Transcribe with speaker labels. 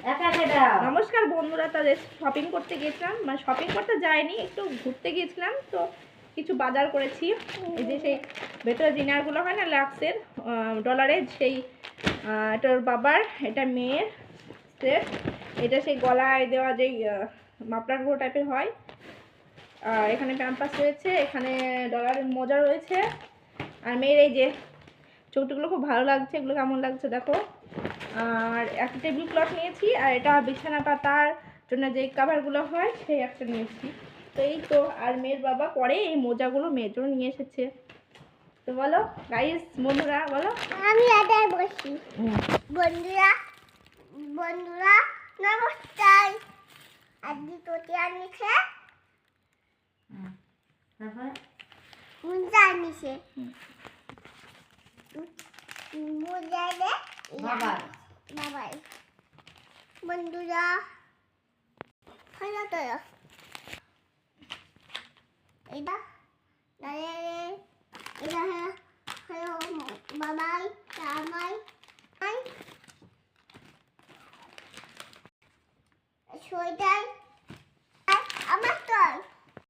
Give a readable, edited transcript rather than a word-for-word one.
Speaker 1: নমস্কার বন্ধুরা, তাদের শপিং করতে গিয়েছিলাম, মানে শপিং করতে যাইনি, একটু ঘুরতে গিয়েছিলাম। তো কিছু বাজার করেছি। এই যে সেই ভেতরে ডিনারগুলো হয় না লাক্সের ডলারের, সেই এটার বাবার, এটা মেয়ের সেট, এটা সেই গলায় দেওয়া যেই মাফলারগুলো টাইপের হয়। আর এখানে প্যাম্পাস রয়েছে, এখানে ডলারের মোজা রয়েছে। আর মেয়ের এই যে চৌটিগুলো খুব ভালো লাগছে, এগুলো কেমন লাগছে দেখো। আর একটা টেবিল ক্লথ নিয়েছি, আর এটা বিছানা পাতার জন্য যে কাভারগুলো হয় সেই একটা নিয়েছি। তো এই তো, আর মেয়ের বাবা পরে এই মোজাগুলো মেয়ের জন্য নিয়ে এসেছে। তো বলো গাইস, বন্ধুরা বলো।
Speaker 2: আমি এটাই বসি। বন্ধুরা বন্ধুরা নমস্কার। আজকে তোতে আনিছে মুজা আনিছে মুজা দে বাবা বাবা। বন্ধুরা খানা তো এটা এটা হ্যালো বাবাই আমাই সোয়েটার